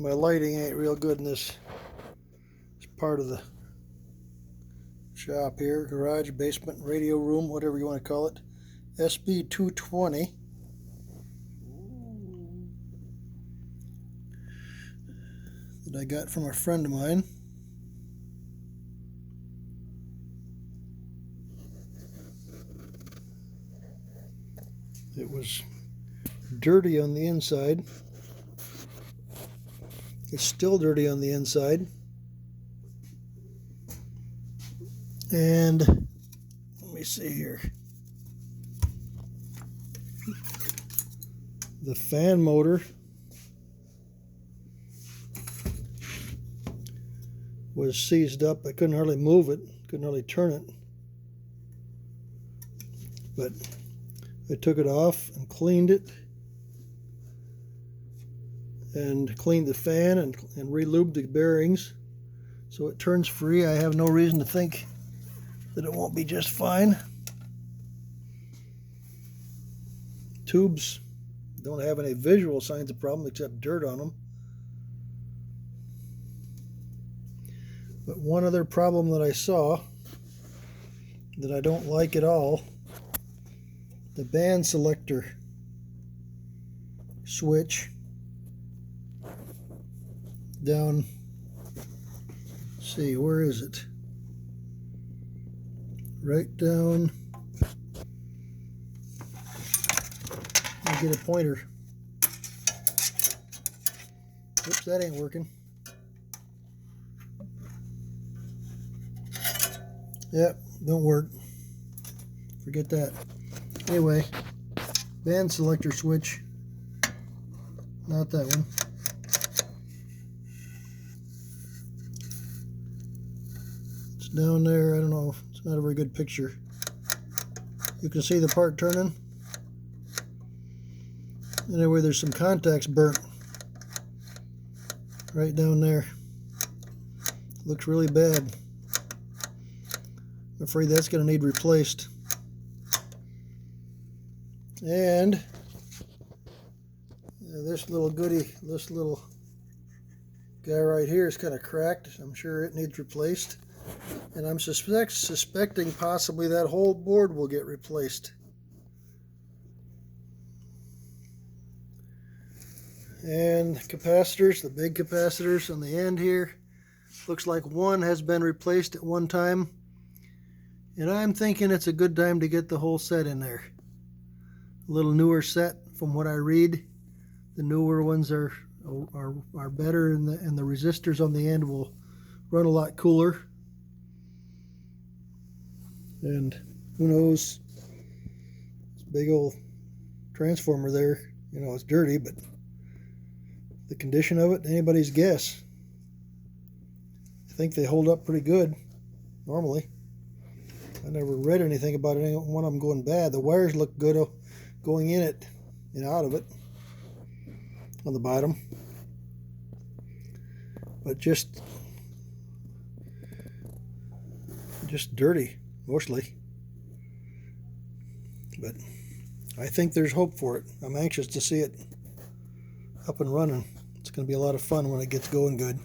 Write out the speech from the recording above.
My lighting ain't real good in this part of the shop here. Garage, basement, radio room, whatever you want to call it. SB220. That I got from a friend of mine. It was dirty on the inside. It's still dirty on the inside. And let me see here. The fan motor was seized up. I couldn't hardly move it, couldn't hardly turn it. But I took it off and cleaned it, and cleaned the fan and re-lubed the bearings so it turns free. I have no reason to think that it won't be just fine. Tubes don't have any visual signs of problem except dirt on them. But one other problem that I saw that I don't like at all, the band selector switch down, let's see, where is it? Right down, let me get a pointer. Oops, that ain't working. Yep, don't work. Forget that. Anyway, band selector switch, not that one. It's down there, I don't know, it's not a very good picture. You can see the part turning. Anyway, there's some contacts burnt right down there. Looks really bad. I'm afraid that's going to need replaced. And this little goodie, this little guy right here is kind of cracked. I'm sure it needs replaced. And I'm suspecting possibly that whole board will get replaced. And capacitors, the big capacitors on the end here, looks like one has been replaced at one time. And I'm thinking it's a good time to get the whole set in there. A little newer set from what I read. The newer ones are better, and the resistors on the end will run a lot cooler. And who knows, this big old transformer there, you know, it's dirty, but the condition of it, anybody's guess. I think they hold up pretty good normally. I never read anything about any one of them going bad. The wires look good going in it and out of it on the bottom, but just dirty mostly. But I think there's hope for it. I'm anxious to see it up and running. It's going to be a lot of fun when it gets going good.